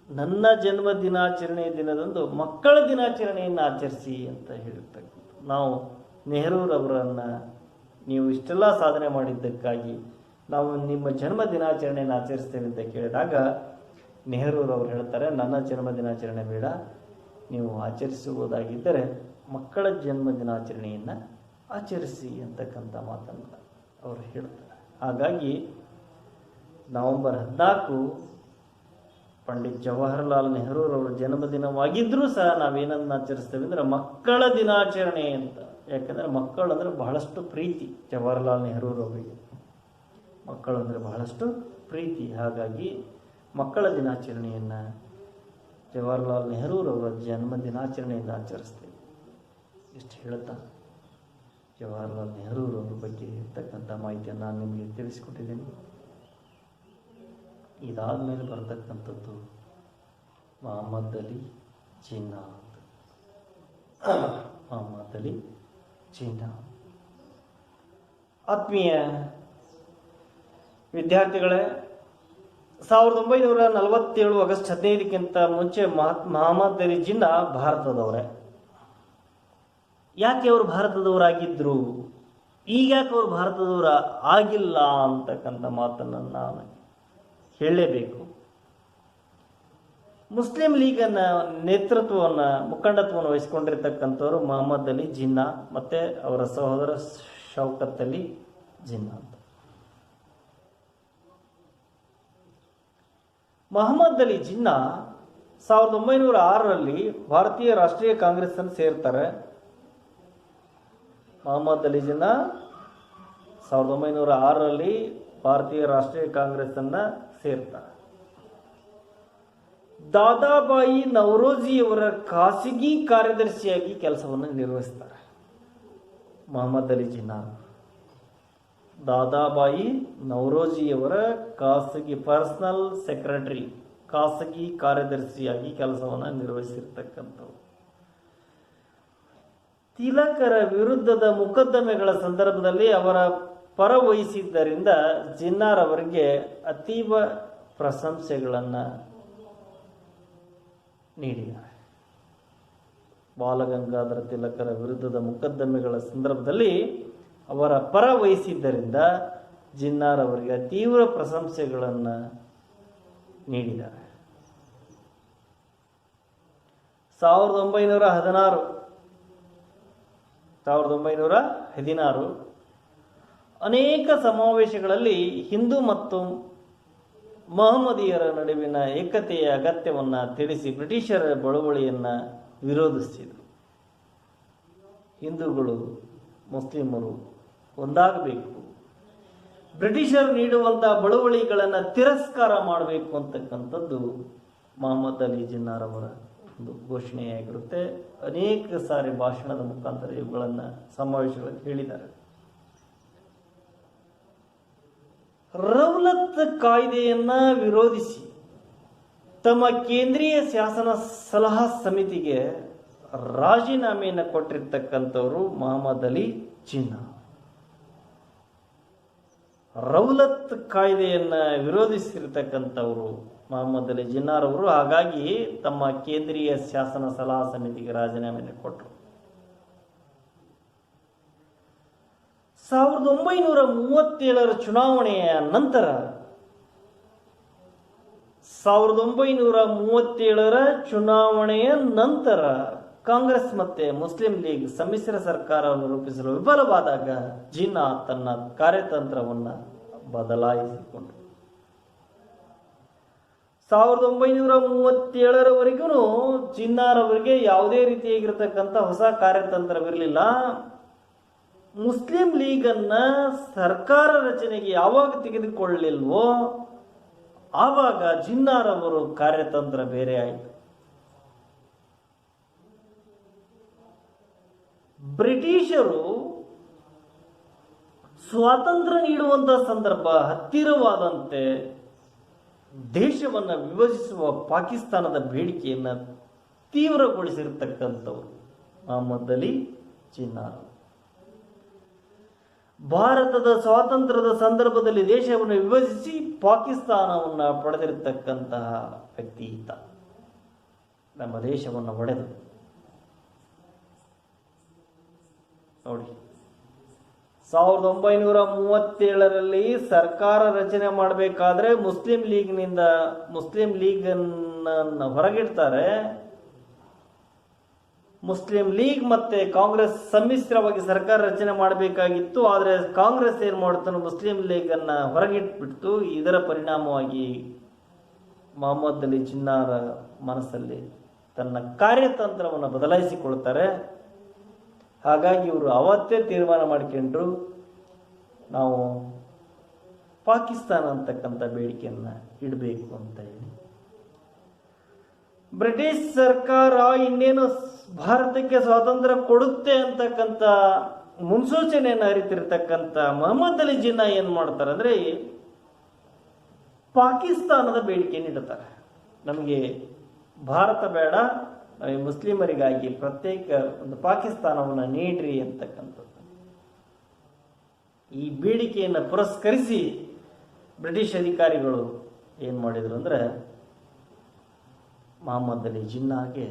ನನ್ನ ಜನ್ಮ ದಿನಾಚರಣೆ ದಿನದಂದು ಮಕ್ಕಳ ದಿನಾಚರಣೆಯನ್ನು ಆಚರಿಸಿ ಅಂತ ಹೇಳಿರ್ತಕ್ಕಂಥ ನಾವು ನೆಹರೂರವರನ್ನು ನೀವು ಇಷ್ಟೆಲ್ಲ ಸಾಧನೆ ಮಾಡಿದ್ದಕ್ಕಾಗಿ ನಾವು ನಿಮ್ಮ ಜನ್ಮ ದಿನಾಚರಣೆಯನ್ನು ಆಚರಿಸ್ತೇವೆ ಅಂತ ಕೇಳಿದಾಗ ನೆಹರೂರವರು ಹೇಳ್ತಾರೆ, ನನ್ನ ಜನ್ಮ ದಿನಾಚರಣೆ ಬೇಡ, ನೀವು ಆಚರಿಸುವುದಾಗಿದ್ದರೆ ಮಕ್ಕಳ ಜನ್ಮ ದಿನಾಚರಣೆಯನ್ನು ಆಚರಿಸಿ ಅಂತಕ್ಕಂಥ ಮಾತನ್ನು ಅವರು ಹೇಳ್ತಾರೆ. ಹಾಗಾಗಿ ನವೆಂಬರ್ 14 ಪಂಡಿತ್ ಜವಾಹರ್ಲಾಲ್ ನೆಹರೂರವರ ಜನ್ಮದಿನವಾಗಿದ್ದರೂ ಸಹ ನಾವೇನನ್ನು ಆಚರಿಸ್ತೇವೆ ಅಂದರೆ ಮಕ್ಕಳ ದಿನಾಚರಣೆ ಅಂತ. ಯಾಕಂದರೆ ಮಕ್ಕಳು ಅಂದರೆ ಬಹಳಷ್ಟು ಪ್ರೀತಿ ಜವಾಹರ್ಲಾಲ್ ನೆಹರೂರವರಿಗೆ, ಮಕ್ಕಳು ಅಂದರೆ ಬಹಳಷ್ಟು ಪ್ರೀತಿ. ಹಾಗಾಗಿ ಮಕ್ಕಳ ದಿನಾಚರಣೆಯನ್ನು ಜವಾಹರ್ಲಾಲ್ ನೆಹರೂರವರ ಜನ್ಮ ದಿನಾಚರಣೆಯಿಂದ ಆಚರಿಸ್ತೇವೆ. ಇಷ್ಟು ಹೇಳ್ತಾ ಜವಾಹರ್ಲಾಲ್ ನೆಹರೂರವರ ಬಗ್ಗೆ ಇರ್ತಕ್ಕಂಥ ಮಾಹಿತಿಯನ್ನು ನಾನು ನಿಮಗೆ ತಿಳಿಸಿಕೊಟ್ಟಿದ್ದೀನಿ. ಇದಾದ ಮೇಲೆ ಬರತಕ್ಕಂಥದ್ದು ಮೊಹಮ್ಮದ್ ಅಲಿ ಜಿನ್ನಾ. ಮೊಹಮ್ಮದ್ ಅಲಿ ಜಿನ್ನಾ ಆತ್ಮೀಯ ವಿದ್ಯಾರ್ಥಿಗಳೇ, 1947 ಆಗಸ್ಟ್ 15ಕ್ಕಿಂತ ಮುಂಚೆ ಮೊಹಮ್ಮದ್ ಅಲಿ ಜಿನ್ನಾ ಭಾರತದವರೇ. ಯಾಕೆ ಅವರು ಭಾರತದವರಾಗಿದ್ದರು, ಈಗ ಯಾಕೆ ಅವರು ಭಾರತದವರ ಆಗಿಲ್ಲ ಅಂತಕ್ಕಂಥ ಮಾತನ್ನು ನಾನು ಹೇಳಲೇಬೇಕು. ಮುಸ್ಲಿಂ ಲೀಗನ್ನ ನೇತೃತ್ವವನ್ನು ಮುಖಂಡತ್ವವನ್ನು ವಹಿಸಿಕೊಂಡಿರ್ತಕ್ಕಂಥವ್ರು ಮೊಹಮ್ಮದ್ ಅಲಿ ಜಿನ್ನಾ ಮತ್ತು ಅವರ ಸಹೋದರ ಶೌಕತ್ ಅಲಿ ಜಿನ್ನಾ ಅಂತ. ಮೊಹಮ್ಮದ್ ಅಲಿ ಜಿನ್ನಾ 1906ರಲ್ಲಿ ಭಾರತೀಯ ರಾಷ್ಟ್ರೀಯ ಕಾಂಗ್ರೆಸ್ ಅನ್ನು ಸೇರ್ತಾರೆ. ಮೊಹಮ್ಮದ್ ಅಲಿ ಜಿನ್ನಾ 1906ರಲ್ಲಿ ಭಾರತೀಯ ರಾಷ್ಟ್ರೀಯ ಕಾಂಗ್ರೆಸ್ ಅನ್ನ ಸೇರ್ತಾರೆ. ದಾದಾಬಾಯಿ ನವರೋಜಿಯವರ ಖಾಸಗಿ ಕಾರ್ಯದರ್ಶಿಯಾಗಿ ಕೆಲಸವನ್ನು ನಿರ್ವಹಿಸ್ತಾರೆ. ಮೊಹಮ್ಮದ್ ಅಲಿ ಜಿನ್ನಾ ದಾದಾಬಾಯಿ ನವರೋಜಿಯವರ ಖಾಸಗಿ ಪರ್ಸನಲ್ ಸೆಕ್ರೆಟರಿ, ಖಾಸಗಿ ಕಾರ್ಯದರ್ಶಿಯಾಗಿ ಕೆಲಸವನ್ನು ನಿರ್ವಹಿಸಿರ್ತಕ್ಕಂಥವ್ರು. ತಿಲಕರ ವಿರುದ್ಧದ ಮೊಕದ್ದಮೆಗಳ ಸಂದರ್ಭದಲ್ಲಿ ಅವರ ಪರ ವಹಿಸಿದ್ದರಿಂದ ಜಿನ್ನಾರವರಿಗೆ ಅತೀವ ಪ್ರಶಂಸೆಗಳನ್ನು ನೀಡಿದ್ದಾರೆ. ಬಾಲಗಂಗಾಧರ ತಿಲಕರ ವಿರುದ್ಧದ ಮೊಕದ್ದಮೆಗಳ ಸಂದರ್ಭದಲ್ಲಿ ಅವರ ಪರ ವಹಿಸಿದ್ದರಿಂದ ಜಿನ್ನಾರ್ ಅವರಿಗೆ ತೀವ್ರ ಪ್ರಶಂಸೆಗಳನ್ನು ನೀಡಿದ್ದಾರೆ. 1916 ಅನೇಕ ಸಮಾವೇಶಗಳಲ್ಲಿ ಹಿಂದೂ ಮತ್ತು ಮಹಮ್ಮದೀಯರ ನಡುವಿನ ಏಕತೆಯ ಅಗತ್ಯವನ್ನು ತಿಳಿಸಿ ಬ್ರಿಟಿಷರ ಬಳುವಳಿಯನ್ನು ವಿರೋಧಿಸಿದರು. ಹಿಂದೂಗಳು ಮುಸ್ಲಿಮರು ಒಂದಾಗಬೇಕು, ಬ್ರಿಟಿಷರು ನೀಡುವಂಥ ಬಳುವಳಿಗಳನ್ನು ತಿರಸ್ಕಾರ ಮಾಡಬೇಕು ಅಂತಕ್ಕಂಥದ್ದು ಮೊಹಮ್ಮದ್ ಅಲಿ ಜಿನ್ನಾರ್ ಅವರ ಒಂದು ಘೋಷಣೆಯಾಗಿರುತ್ತೆ. ಅನೇಕ ಸಾರಿ ಭಾಷಣದ ಮುಖಾಂತರ ಇವುಗಳನ್ನು ಸಮಾವೇಶಗಳಲ್ಲಿ ಹೇಳಿದ್ದಾರೆ. ರೌಲತ್ ಕಾಯ್ದೆಯನ್ನು ವಿರೋಧಿಸಿ ತಮ್ಮ ಕೇಂದ್ರೀಯ ಶಾಸನ ಸಲಹಾ ಸಮಿತಿಗೆ ರಾಜೀನಾಮೆಯನ್ನು ಕೊಟ್ಟಿರ್ತಕ್ಕಂಥವರು ಮೊಹಮ್ಮದ್ ಅಲಿ ಜಿನ್ನಾ. ರೌಲತ್ ಕಾಯ್ದೆಯನ್ನು ವಿರೋಧಿಸಿರ್ತಕ್ಕಂಥವರು ಮೊಹಮ್ಮದ್ ಅಲಿ ಜಿನ್ನಾರ್ ಅವರು. ಹಾಗಾಗಿ ತಮ್ಮ ಕೇಂದ್ರೀಯ ಶಾಸನ ಸಲಹಾ ಸಮಿತಿಗೆ ರಾಜೀನಾಮೆಯನ್ನು ಕೊಟ್ಟರು. 1937 ಚುನಾವಣೆಯ ನಂತರ 1937 ಚುನಾವಣೆಯ ನಂತರ ಕಾಂಗ್ರೆಸ್ ಮತ್ತೆ ಮುಸ್ಲಿಂ ಲೀಗ್ ಸಮ್ಮಿಶ್ರ ಸರ್ಕಾರವನ್ನು ರೂಪಿಸಲು ವಿಫಲವಾದಾಗ ಜಿನ್ನಾ ತನ್ನ ಕಾರ್ಯತಂತ್ರವನ್ನು ಬದಲಾಯಿಸಿಕೊಂಡರು. 1937 ಜಿನ್ನಾರ್ ಅವರಿಗೆ ಯಾವುದೇ ರೀತಿಯಾಗಿರ್ತಕ್ಕಂಥ ಹೊಸ ಕಾರ್ಯತಂತ್ರವಿರಲಿಲ್ಲ. ಮುಸ್ಲಿಂ ಲೀಗನ್ನ ಸರ್ಕಾರ ರಚನೆಗೆ ಯಾವಾಗ ತೆಗೆದುಕೊಳ್ಳಲಿಲ್ವೋ ಆವಾಗ ಜಿನ್ನಾರ್ ಅವರು ಕಾರ್ಯತಂತ್ರ ಬೇರೆ ಆಯಿತು. ಬ್ರಿಟಿಷರು ಸ್ವಾತಂತ್ರ್ಯ ನೀಡುವಂತ ಸಂದರ್ಭ ಹತ್ತಿರವಾದಂತೆ ದೇಶವನ್ನು ವಿಭಜಿಸುವ ಪಾಕಿಸ್ತಾನದ ಬೇಡಿಕೆಯನ್ನು ತೀವ್ರಗೊಳಿಸಿರ್ತಕ್ಕಂಥವರು ಮೊಹಮ್ಮದ್ ಅಲಿ ಜಿನ್ನಾರ್. ಭಾರತದ ಸ್ವಾತಂತ್ರ್ಯದ ಸಂದರ್ಭದಲ್ಲಿ ದೇಶವನ್ನು ವಿಭಜಿಸಿ ಪಾಕಿಸ್ತಾನವನ್ನು ಪಡೆದಿರತಕ್ಕಂತಹ ವ್ಯಕ್ತಿ ಈತ. ನಮ್ಮ ದೇಶವನ್ನು ಒಡೆದು ನೋಡಿ, 1937 ಸರ್ಕಾರ ರಚನೆ ಮಾಡಬೇಕಾದ್ರೆ ಮುಸ್ಲಿಂ ಲೀಗನ್ನು ಹೊರಗಿಡ್ತಾರೆ. ಮುಸ್ಲಿಂ ಲೀಗ್ ಮತ್ತೆ ಕಾಂಗ್ರೆಸ್ ಸಮ್ಮಿಶ್ರವಾಗಿ ಸರ್ಕಾರ ರಚನೆ ಮಾಡಬೇಕಾಗಿತ್ತು. ಆದರೆ ಕಾಂಗ್ರೆಸ್ ಏನು ಮಾಡ್ತಾನೆ, ಮುಸ್ಲಿಂ ಲೀಗನ್ನು ಹೊರಗಿಟ್ಬಿಡ್ತು. ಇದರ ಪರಿಣಾಮವಾಗಿ ಮೊಹಮ್ಮದ್ ಅಲಿ ಜಿನ್ನಾರ ಮನಸ್ಸಲ್ಲಿ ತನ್ನ ಕಾರ್ಯತಂತ್ರವನ್ನು ಬದಲಾಯಿಸಿಕೊಳ್ತಾರೆ. ಹಾಗಾಗಿ ಇವರು ಅವತ್ತೇ ತೀರ್ಮಾನ ಮಾಡಿಕೊಂಡ್ರು, ನಾವು ಪಾಕಿಸ್ತಾನ ಅಂತಕ್ಕಂಥ ಬೇಡಿಕೆಯನ್ನು ಇಡಬೇಕು ಅಂತ ಹೇಳಿ. ಬ್ರಿಟಿಷ್ ಸರ್ಕಾರ ಇನ್ನೇನು ಭಾರತಕ್ಕೆ ಸ್ವಾತಂತ್ರ್ಯ ಕೊಡುತ್ತೆ ಅಂತಕ್ಕಂಥ ಮುನ್ಸೂಚನೆಯನ್ನು ಅರಿತಿರ್ತಕ್ಕಂಥ ಮೊಹಮ್ಮದ್ ಅಲಿ ಜಿನ್ನಾ ಏನು ಮಾಡ್ತಾರೆ ಅಂದರೆ ಪಾಕಿಸ್ತಾನದ ಬೇಡಿಕೆಯನ್ನು ಇಡುತ್ತಾರೆ. ನಮಗೆ ಭಾರತ ಬೇಡ, ಮುಸ್ಲಿಮರಿಗಾಗಿ ಪ್ರತ್ಯೇಕ ಒಂದು ಪಾಕಿಸ್ತಾನವನ್ನು ನೀಡ್ರಿ ಅಂತಕ್ಕಂಥದ್ದು. ಈ ಬೇಡಿಕೆಯನ್ನು ಪುರಸ್ಕರಿಸಿ ಬ್ರಿಟಿಷ್ ಅಧಿಕಾರಿಗಳು ಏನು ಮಾಡಿದರು ಅಂದರೆ ಮೊಹಮ್ಮದ್ ಅಲಿ ಜಿನ್ನಾಗೆ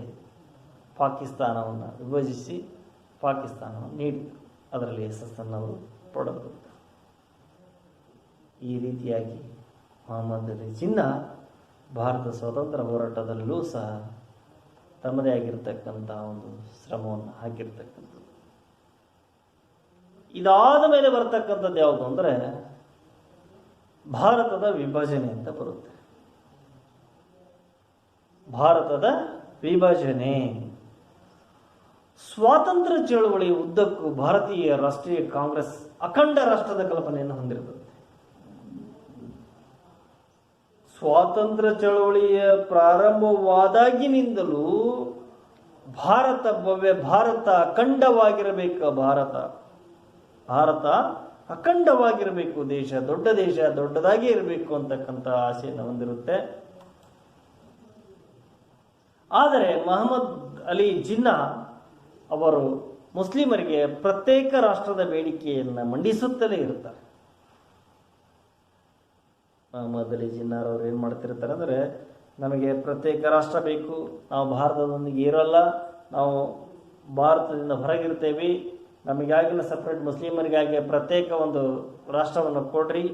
ಪಾಕಿಸ್ತಾನವನ್ನು ವಿಭಜಿಸಿ ಪಾಕಿಸ್ತಾನವನ್ನು ನೀಡಿದರು. ಅದರಲ್ಲಿ ಯಶಸ್ಸನ್ನು ಅವರು ಪಡೆದರು. ಈ ರೀತಿಯಾಗಿ ಮೊಹಮ್ಮದ್ ಅಲಿ ಜಿನ್ನಾ ಭಾರತ ಸ್ವಾತಂತ್ರ್ಯ ಹೋರಾಟದಲ್ಲೂ ಸಹ ತಮ್ಮದೇ ಆಗಿರ್ತಕ್ಕಂಥ ಒಂದು ಶ್ರಮವನ್ನು ಹಾಕಿರ್ತಕ್ಕಂಥದ್ದು. ಇದಾದ ಮೇಲೆ ಬರ್ತಕ್ಕಂಥದ್ದು ಯಾವುದು ಅಂದರೆ ಭಾರತದ ವಿಭಜನೆ ಅಂತ ಬರುತ್ತೆ. ಭಾರತದ ವಿಭಜನೆ ಸ್ವಾತಂತ್ರ್ಯ ಚಳವಳಿಯ ಉದ್ದಕ್ಕೂ ಭಾರತೀಯ ರಾಷ್ಟ್ರೀಯ ಕಾಂಗ್ರೆಸ್ ಅಖಂಡ ರಾಷ್ಟ್ರದ ಕಲ್ಪನೆಯನ್ನು ಹೊಂದಿರುತ್ತದೆ. ಸ್ವಾತಂತ್ರ್ಯ ಚಳವಳಿಯ ಪ್ರಾರಂಭವಾದಾಗಿನಿಂದಲೂ ಭಾರತ ಭವ್ಯ, ಭಾರತ ಅಖಂಡವಾಗಿರಬೇಕು, ಭಾರತ ಅಖಂಡವಾಗಿರಬೇಕು, ದೇಶ ದೊಡ್ಡದಾಗಿ ಇರಬೇಕು ಅಂತಕ್ಕಂಥ ಆಸೆಯನ್ನು ಹೊಂದಿರುತ್ತೆ. ಆದರೆ ಮೊಹಮ್ಮದ್ ಅಲಿ ಜಿನ್ನಾ ಅವರು ಮುಸ್ಲಿಮರಿಗೆ ಪ್ರತ್ಯೇಕ ರಾಷ್ಟ್ರದ ಬೇಡಿಕೆಯನ್ನು ಮಂಡಿಸುತ್ತಲೇ ಇರ್ತಾರೆ. ಮೊಹಮ್ಮದ್ ಅಲಿ ಜಿನ್ನಾರ್ ಅವರು ಏನು ಮಾಡ್ತಿರ್ತಾರೆ ಅಂದರೆ ನಮಗೆ ಪ್ರತ್ಯೇಕ ರಾಷ್ಟ್ರ ಬೇಕು, ನಾವು ಭಾರತದೊಂದಿಗೆ ಇರೋಲ್ಲ, ನಾವು ಭಾರತದಿಂದ ಹೊರಗಿರ್ತೇವೆ, ನಮಗಾಗಿನ ಸಪ್ರೇಟ್ ಮುಸ್ಲಿಮರಿಗಾಗಿ ಪ್ರತ್ಯೇಕ ಒಂದು ರಾಷ್ಟ್ರವನ್ನು ಕೊಡ್ರಿ,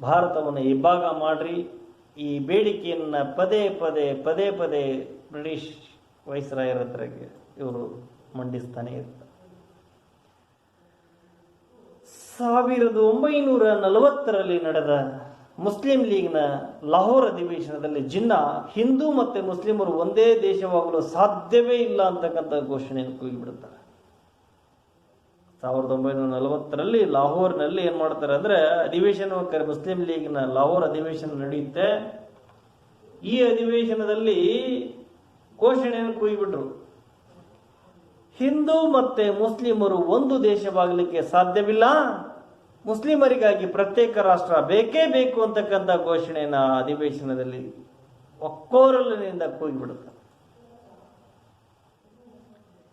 ಭಾರತವನ್ನು ಇಬ್ಬಾಗ ಮಾಡ್ರಿ, ಈ ಬೇಡಿಕೆಯನ್ನು ಪದೇ ಪದೇ ಪದೇ ಪದೇ ಬ್ರಿಟಿಷ್ ವೈಸ್ರಾಯರ ಹತ್ರಗೆ ಇವರು ಮಂಡಿಸ್ತಾನೆ ಇರ್ತಾರೆ. 1940ರಲ್ಲಿ ನಡೆದ ಮುಸ್ಲಿಂ ಲೀಗ್ನ ಲಾಹೋರ್ ಅಧಿವೇಶನದಲ್ಲಿ ಜಿನ್ನಾ ಹಿಂದೂ ಮತ್ತು ಮುಸ್ಲಿಮರು ಒಂದೇ ದೇಶವಾಗಲು ಸಾಧ್ಯವೇ ಇಲ್ಲ ಅಂತಕ್ಕಂಥ ಘೋಷಣೆಯನ್ನು ಕೂಗಿಬಿಡುತ್ತಾರೆ. 1940ರಲ್ಲಿ ಲಾಹೋರ್ನಲ್ಲಿ ಏನು ಮಾಡ್ತಾರೆ ಅಂದರೆ ಅಧಿವೇಶನ, ಮುಸ್ಲಿಂ ಲೀಗ್ನ ಲಾಹೋರ್ ಅಧಿವೇಶನ ನಡೆಯುತ್ತೆ. ಈ ಅಧಿವೇಶನದಲ್ಲಿ ಘೋಷಣೆಯನ್ನು ಕೂಗಿಬಿಟ್ರು, ಹಿಂದೂ ಮತ್ತೆ ಮುಸ್ಲಿಮರು ಒಂದು ದೇಶವಾಗಲಿಕ್ಕೆ ಸಾಧ್ಯವಿಲ್ಲ, ಮುಸ್ಲಿಮರಿಗಾಗಿ ಪ್ರತ್ಯೇಕ ರಾಷ್ಟ್ರ ಬೇಕೇ ಬೇಕು ಅಂತಕ್ಕಂಥ ಘೋಷಣೆಯನ್ನು ಅಧಿವೇಶನದಲ್ಲಿ ಒಕ್ಕೋರಲಿನಿಂದ ಕೂಗಿಬಿಡುತ್ತಾರೆ.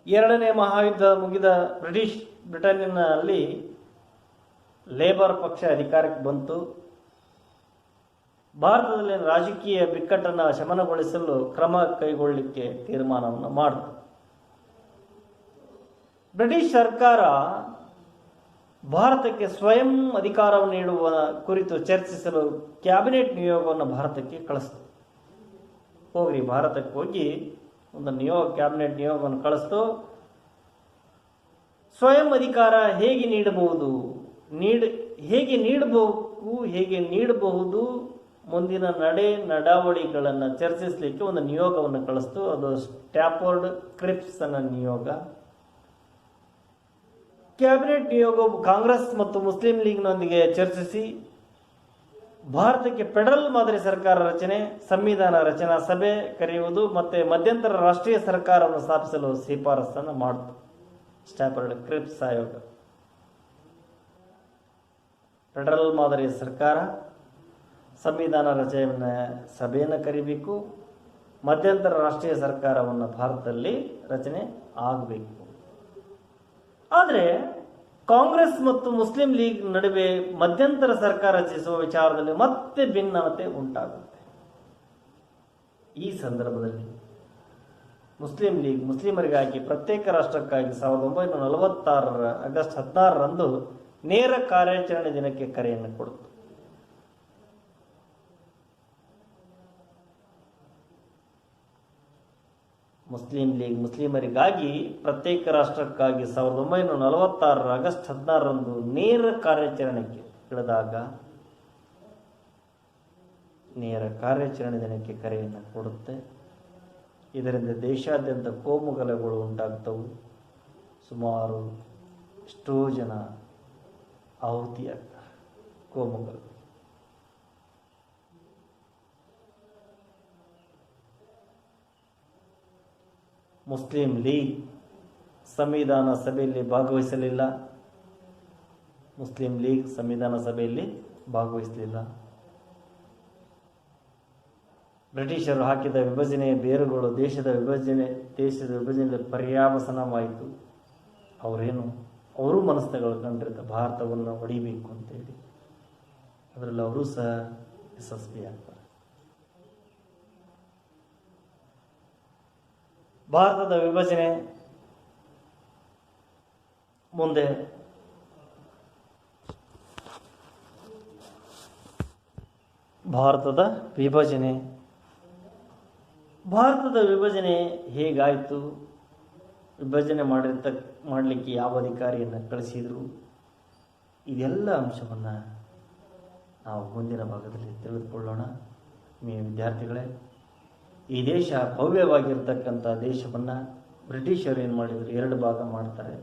ಎರಡನೇ ಮಹಾಯುದ್ಧ ಮುಗಿದ ಬ್ರಿಟನ್ನಲ್ಲಿ ಲೇಬರ್ ಪಕ್ಷ ಅಧಿಕಾರಕ್ಕೆ ಬಂತು. ಭಾರತದಲ್ಲಿ ರಾಜಕೀಯ ಬಿಕ್ಕಟ್ಟನ್ನು ಶಮನಗೊಳಿಸಲು ಕ್ರಮ ಕೈಗೊಳ್ಳಲಿಕ್ಕೆ ತೀರ್ಮಾನವನ್ನು ಮಾಡಿತು. ಬ್ರಿಟಿಷ್ ಸರ್ಕಾರ ಭಾರತಕ್ಕೆ ಸ್ವಯಂ ಅಧಿಕಾರವನ್ನು ನೀಡುವ ಕುರಿತು ಚರ್ಚಿಸಲು ಕ್ಯಾಬಿನೆಟ್ ನಿಯೋಗವನ್ನು ಭಾರತಕ್ಕೆ ಕಳಿಸ್ತು. ಹೋಗ್ರಿ, ಭಾರತಕ್ಕೆ ಹೋಗಿ ಒಂದು ಕ್ಯಾಬಿನೆಟ್ ನಿಯೋಗವನ್ನು ಕಳಿಸ್ತು. ಸ್ವಯಂ ಅಧಿಕಾರ ಹೇಗೆ ನೀಡಬಹುದು, ಹೇಗೆ ನೀಡಬಹುದು ಮುಂದಿನ ನಡಾವಳಿಗಳನ್ನು ಚರ್ಚಿಸಲಿಕ್ಕೆ ಒಂದು ನಿಯೋಗವನ್ನು ಕಳಿಸ್ತು. ಅದು ಸ್ಟ್ಯಾಫೋರ್ಡ್ ಕ್ರಿಪ್ಸ್ ಅನ್ನೋ ನಿಯೋಗ. ಕ್ಯಾಬಿನೆಟ್ ನಿಯೋಗವು ಕಾಂಗ್ರೆಸ್ ಮತ್ತು ಮುಸ್ಲಿಂ ಲೀಗ್ನೊಂದಿಗೆ ಚರ್ಚಿಸಿ ಭಾರತಕ್ಕೆ ಫೆಡರಲ್ ಮಾದರಿ ಸರ್ಕಾರ ರಚನೆ, ಸಂವಿಧಾನ ರಚನಾ ಸಭೆ ಕರೆಯುವುದು ಮತ್ತು ಮಧ್ಯಂತರ ರಾಷ್ಟ್ರೀಯ ಸರ್ಕಾರವನ್ನು ಸ್ಥಾಪಿಸಲು ಶಿಫಾರಸನ್ನು ಮಾಡಿತು. ಸ್ಟ್ಯಾಫೋರ್ಡ್ ಕ್ರಿಪ್ಸ್ ಆಯೋಗ ಫೆಡರಲ್ ಮಾದರಿ ಸರ್ಕಾರ, ಸಂವಿಧಾನ ರಚನೆ ಸಭೆಯನ್ನು ಕರಿಬೇಕು, ಮಧ್ಯಂತರ ರಾಷ್ಟ್ರೀಯ ಸರ್ಕಾರವನ್ನು ಭಾರತದಲ್ಲಿ ರಚನೆ ಆಗಬೇಕು. ಆದರೆ ಕಾಂಗ್ರೆಸ್ ಮತ್ತು ಮುಸ್ಲಿಂ ಲೀಗ್ ನಡುವೆ ಮಧ್ಯಂತರ ಸರ್ಕಾರ ರಚಿಸುವ ವಿಚಾರದಲ್ಲಿ ಮತ್ತೆ ಭಿನ್ನತೆ ಉಂಟಾಗುತ್ತೆ. ಈ ಸಂದರ್ಭದಲ್ಲಿ ಮುಸ್ಲಿಂ ಲೀಗ್ ಮುಸ್ಲಿಮರಿಗಾಗಿ ಪ್ರತ್ಯೇಕ ರಾಷ್ಟ್ರಕ್ಕಾಗಿ 1946 ಆಗಸ್ಟ್ 16ರಂದು ನೇರ ಕಾರ್ಯಾಚರಣೆ ದಿನಕ್ಕೆ ಕರೆಯನ್ನು ಕೊಡಿತು. ಮುಸ್ಲಿಂ ಲೀಗ್ ಮುಸ್ಲಿಮರಿಗಾಗಿ ಪ್ರತ್ಯೇಕ ರಾಷ್ಟ್ರಕ್ಕಾಗಿ 1946 ಆಗಸ್ಟ್ 16ರಂದು ನೇರ ಕಾರ್ಯಾಚರಣೆಗೆ ಇಳಿದಾಗ ನೇರ ಕಾರ್ಯಾಚರಣೆ ದಿನಕ್ಕೆ ಕರೆಯನ್ನು ಕೊಡುತ್ತೆ. ಇದರಿಂದ ದೇಶಾದ್ಯಂತ ಕೋಮುಗಲಭೆಗಳು ಉಂಟಾಗ್ತವು. ಸುಮಾರು ಎಷ್ಟೋ ಜನ ಆಹುತಿಯಾಗ್ತಾರೆ. ಕೋಮುಗಲಭೆ ಮುಸ್ಲಿಂ ಲೀಗ್ ಸಂವಿಧಾನ ಸಭೆಯಲ್ಲಿ ಭಾಗವಹಿಸಲಿಲ್ಲ. ಬ್ರಿಟಿಷರು ಹಾಕಿದ ವಿಭಜನೆಯ ಬೇರುಗಳು ದೇಶದ ವಿಭಜನೆಯಲ್ಲಿ ಪರ್ಯಾವಸನವಾಯಿತು. ಅವರು ಮನಸ್ಸುಗಳು ಕಂಡಿದ್ದ ಭಾರತವನ್ನು ಹೊಡಿಬೇಕು ಅಂತೇಳಿ, ಅದರಲ್ಲಿ ಅವರು ಸಹ ಯಶಸ್ವಿಯಾಗ್ತಾರೆ. ಭಾರತದ ವಿಭಜನೆ ಮುಂದೆ ಭಾರತದ ವಿಭಜನೆ ಹೇಗಾಯಿತು, ವಿಭಜನೆ ಮಾಡಲಿಕ್ಕೆ ಯಾವ ಅಧಿಕಾರಿಯನ್ನು ಕಳಿಸಿದರು, ಇದೆಲ್ಲ ಅಂಶವನ್ನು ನಾವು ಮುಂದಿನ ಭಾಗದಲ್ಲಿ ತಿಳಿದುಕೊಳ್ಳೋಣ. ವಿದ್ಯಾರ್ಥಿಗಳೇ, ಈ ದೇಶ ಭವ್ಯವಾಗಿರ್ತಕ್ಕಂಥ ದೇಶವನ್ನು ಬ್ರಿಟಿಷರು ಏನು ಮಾಡಿದರು, 2 ಭಾಗ ಮಾಡ್ತಾರೆ.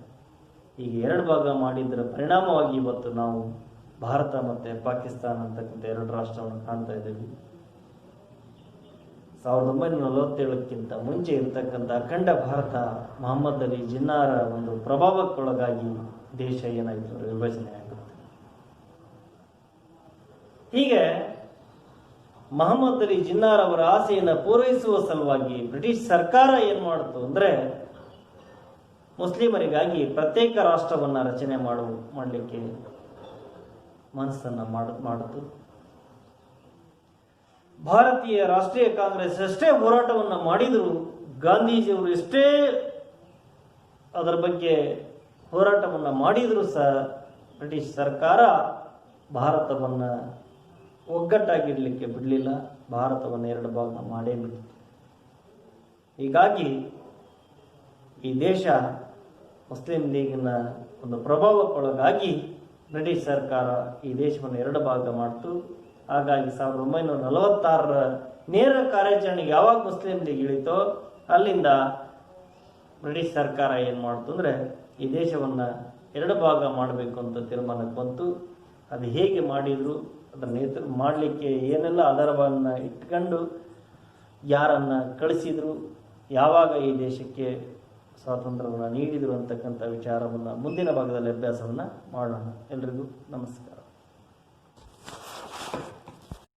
ಈಗ 2 ಭಾಗ ಮಾಡಿದ್ದರ ಪರಿಣಾಮವಾಗಿ ಇವತ್ತು ನಾವು ಭಾರತ ಮತ್ತು ಪಾಕಿಸ್ತಾನ ಅಂತಕ್ಕಂಥ 2 ರಾಷ್ಟ್ರವನ್ನು ಕಾಣ್ತಾ ಇದ್ದೀವಿ. 1947ಕ್ಕಿಂತ ಮುಂಚೆ ಇರತಕ್ಕಂಥ ಅಖಂಡ ಭಾರತ ಮೊಹಮ್ಮದ್ ಅಲಿ ಜಿನ್ನಾರ ಒಂದು ಪ್ರಭಾವಕ್ಕೊಳಗಾಗಿ ದೇಶ ಏನಾಯಿತು, ವಿಭಜನೆ ಆಗುತ್ತೆ. ಹೀಗೆ ಮೊಹಮ್ಮದ್ ಅಲಿ ಜಿನ್ನಾರ್ ಅವರ ಆಸೆಯನ್ನು ಪೂರೈಸುವ ಸಲುವಾಗಿ ಬ್ರಿಟಿಷ್ ಸರ್ಕಾರ ಏನು ಮಾಡಿತು ಅಂದರೆ ಮುಸ್ಲಿಮರಿಗಾಗಿ ಪ್ರತ್ಯೇಕ ರಾಷ್ಟ್ರವನ್ನು ರಚನೆ ಮಾಡಲಿಕ್ಕೆ ಮನಸ್ಸನ್ನು ಮಾಡಿತು. ಭಾರತೀಯ ರಾಷ್ಟ್ರೀಯ ಕಾಂಗ್ರೆಸ್ ಎಷ್ಟೇ ಹೋರಾಟವನ್ನು ಮಾಡಿದರೂ, ಗಾಂಧೀಜಿಯವರು ಎಷ್ಟೇ ಅದರ ಬಗ್ಗೆ ಹೋರಾಟವನ್ನು ಮಾಡಿದರೂ ಸಹ ಬ್ರಿಟಿಷ್ ಸರ್ಕಾರ ಭಾರತವನ್ನು ಒಗ್ಗಟ್ಟಾಗಿರಲಿಕ್ಕೆ ಬಿಡಲಿಲ್ಲ. ಭಾರತವನ್ನು ಎರಡು ಭಾಗ ಮಾಡೇ ಬಿಟ್ಟಿತು. ಹೀಗಾಗಿ ಈ ದೇಶ ಮುಸ್ಲಿಂ ಲೀಗಿನ ಒಂದು ಪ್ರಭಾವಕ್ಕೊಳಗಾಗಿ ಬ್ರಿಟಿಷ್ ಸರ್ಕಾರ ಈ ದೇಶವನ್ನು ಎರಡು ಭಾಗ ಮಾಡಿತು. ಹಾಗಾಗಿ 1946ರ ನೇರ ಕಾರ್ಯಾಚರಣೆಗೆ ಯಾವಾಗ ಮುಸ್ಲಿಂ ಲೀಗ್ ಇಳಿತೋ ಅಲ್ಲಿಂದ ಬ್ರಿಟಿಷ್ ಸರ್ಕಾರ ಏನು ಮಾಡ್ತು ಅಂದರೆ ಈ ದೇಶವನ್ನು ಎರಡು ಭಾಗ ಮಾಡಬೇಕು ಅಂತ ತೀರ್ಮಾನಕ್ಕೆ ಬಂತು. ಅದು ಹೇಗೆ ಮಾಡಿದರು, ಅದರ ಮಾಡಲಿಕ್ಕೆ ಏನೆಲ್ಲ ಆಧಾರವನ್ನು ಇಟ್ಕೊಂಡು ಯಾರನ್ನು ಕಳಿಸಿದರು, ಯಾವಾಗ ಈ ದೇಶಕ್ಕೆ ಸ್ವಾತಂತ್ರ್ಯವನ್ನು ನೀಡಿದರು ಅಂತಕ್ಕಂಥ ವಿಚಾರವನ್ನು ಮುಂದಿನ ಭಾಗದಲ್ಲಿ ಅಭ್ಯಾಸವನ್ನು ಮಾಡೋಣ. ಎಲ್ರಿಗೂ ನಮಸ್ಕಾರ.